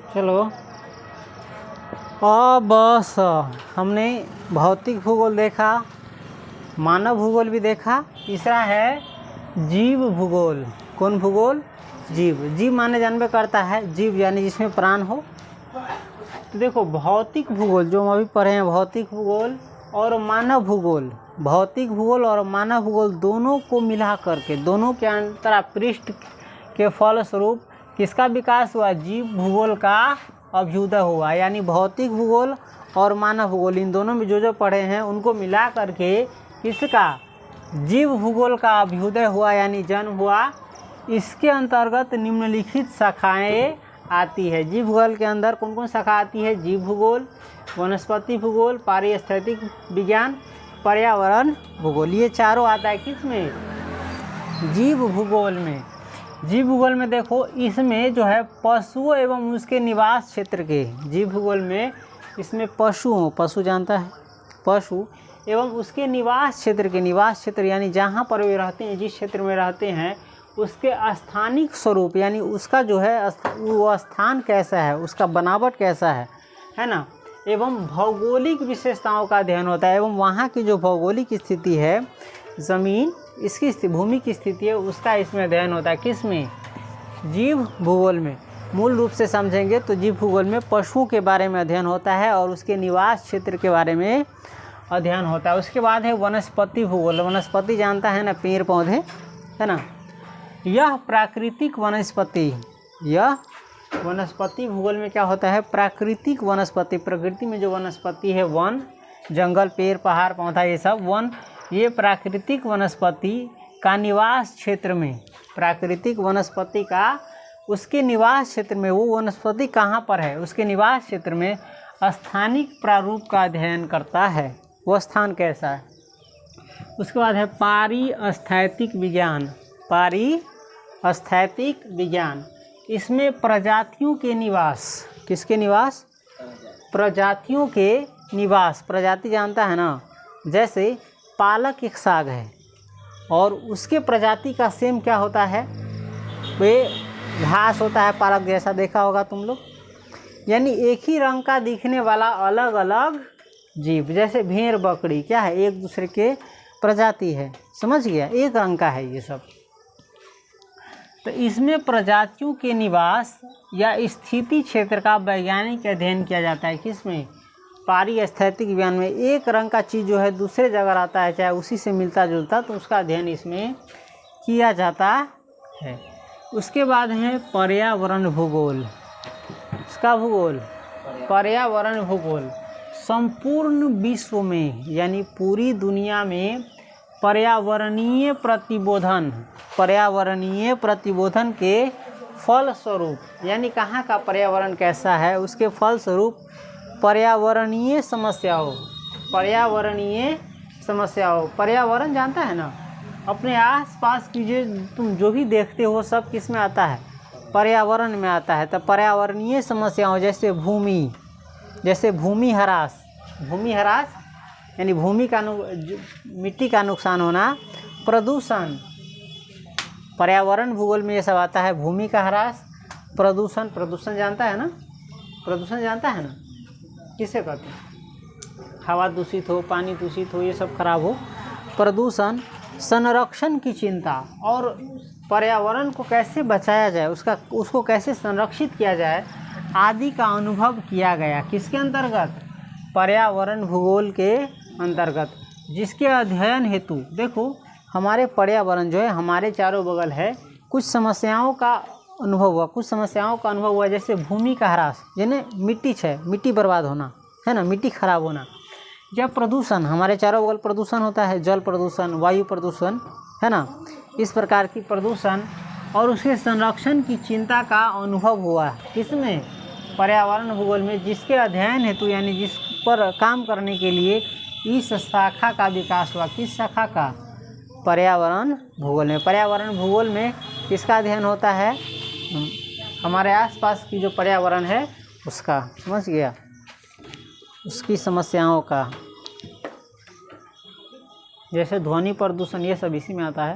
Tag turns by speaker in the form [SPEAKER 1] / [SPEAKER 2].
[SPEAKER 1] चलो अब बस हमने भौतिक भूगोल देखा, मानव भूगोल भी देखा, तीसरा है जीव भूगोल। कौन भूगोल? जीव। जीव माने जानबे करता है, जीव यानी जिसमें प्राण हो। तो देखो भौतिक भूगोल जो हम अभी पढ़े हैं, भौतिक भूगोल और मानव भूगोल, भौतिक भूगोल और मानव भूगोल दोनों को मिला करके, दोनों के अंतरापृष्ठ के फलस्वरूप किसका विकास हुआ? जीव भूगोल का अभ्युदय हुआ। यानी भौतिक भूगोल और मानव भूगोल इन दोनों में जो पढ़े हैं उनको मिला करके किसका? जीव भूगोल का अभ्युदय हुआ यानी जन्म हुआ। इसके अंतर्गत निम्नलिखित शाखाएं आती है। जीव भूगोल के अंदर कौन कौन शाखा आती है? जीव भूगोल, वनस्पति भूगोल, पारिस्थितिक विज्ञान, पर्यावरण भूगोल। ये चारों आता है किसमें? जीव भूगोल में। जीव भूगोल में देखो इसमें जो है पशुओं एवं उसके निवास क्षेत्र के, जीव भूगोल में इसमें पशु जानता है, पशु एवं उसके निवास क्षेत्र के, निवास क्षेत्र यानी जहाँ पर वे रहते हैं, जिस क्षेत्र में रहते हैं उसके स्थानिक स्वरूप यानी उसका जो है वो स्थान कैसा है, उसका बनावट कैसा है ना, एवं भौगोलिक विशेषताओं का अध्ययन होता है। एवं वहाँ की जो भौगोलिक स्थिति है, ज़मीन इसकी भूमि की स्थिति है, उसका इसमें अध्ययन होता है। किस में? जीव भूगोल में। मूल रूप से समझेंगे तो जीव भूगोल में पशुओं के बारे में अध्ययन होता है और उसके निवास क्षेत्र के बारे में अध्ययन होता है। उसके बाद है वनस्पति भूगोल। वनस्पति जानता है ना, पेड़ पौधे, है ना। यह प्राकृतिक वनस्पति, यह वनस्पति भूगोल में क्या होता है? प्राकृतिक वनस्पति, प्रकृति में जो वनस्पति है, वन, जंगल, पेड़, पहाड़, पौधा, ये सब वन, ये प्राकृतिक वनस्पति का निवास क्षेत्र में, प्राकृतिक वनस्पति का उसके निवास क्षेत्र में, वो वनस्पति कहाँ पर है, उसके निवास क्षेत्र में स्थानिक प्रारूप का अध्ययन करता है, वो स्थान कैसा है। उसके बाद है पारिस्थितिक विज्ञान। पारिस्थितिक विज्ञान, इसमें प्रजातियों के निवास, किसके निवास? प्रजातियों के निवास। प्रजाति जानता है ना, जैसे पालक एक साग है और उसके प्रजाति का सेम क्या होता है? वे घास होता है पालक जैसा, देखा होगा तुम लोग। यानी एक ही रंग का दिखने वाला अलग अलग जीव, जैसे भेड़ बकरी क्या है? एक दूसरे के प्रजाति है, समझ गया, एक रंग का है ये सब। तो इसमें प्रजातियों के निवास या स्थिति क्षेत्र का वैज्ञानिक अध्ययन किया जाता है। किसमें? पारिस्थितिक विज्ञान में। एक रंग का चीज़ जो है दूसरे जगह आता है, चाहे उसी से मिलता जुलता, तो उसका अध्ययन इसमें किया जाता है। उसके बाद है पर्यावरण भूगोल। इसका भूगोल, पर्यावरण भूगोल, संपूर्ण विश्व में यानी पूरी दुनिया में पर्यावरणीय प्रतिबोधन के फलस्वरूप, यानी कहाँ का पर्यावरण कैसा है उसके फलस्वरूप पर्यावरणीय समस्याओं, पर्यावरण जानता है ना, अपने आसपास की तुम जो भी देखते हो सब किस में आता है? पर्यावरण में आता है। तो पर्यावरणीय समस्याओं जैसे भूमि ह्रास यानी मिट्टी का नुकसान होना, प्रदूषण, पर्यावरण भूगोल में ये सब आता है। भूमि का ह्रास, प्रदूषण जानता है ना, प्रदूषण जानता है ना, किसे कहते हैं? हवा दूषित हो, पानी दूषित हो, ये सब खराब हो, प्रदूषण। संरक्षण की चिंता और पर्यावरण को कैसे बचाया जाए, उसको कैसे संरक्षित किया जाए आदि का अनुभव किया गया। किसके अंतर्गत? पर्यावरण भूगोल के अंतर्गत, जिसके अध्ययन हेतु देखो हमारे पर्यावरण जो है हमारे चारों बगल है, कुछ समस्याओं का अनुभव हुआ, जैसे भूमि का ह्रास, यानी मिट्टी बर्बाद होना, है ना, मिट्टी खराब होना। जब प्रदूषण, हमारे चारों बगल प्रदूषण होता है, जल प्रदूषण, वायु प्रदूषण, है ना, इस प्रकार की प्रदूषण और उसके संरक्षण की चिंता का अनुभव हुआ। किसमें? पर्यावरण भूगोल में, जिसके अध्ययन हेतु यानी जिस पर काम करने के लिए इस शाखा का विकास हुआ। किस शाखा का? पर्यावरण भूगोल में। पर्यावरण भूगोल में किसका अध्ययन होता है? हमारे आसपास की जो पर्यावरण है उसका, समझ गया, उसकी समस्याओं का, जैसे ध्वनि प्रदूषण, ये सब इसी में आता है।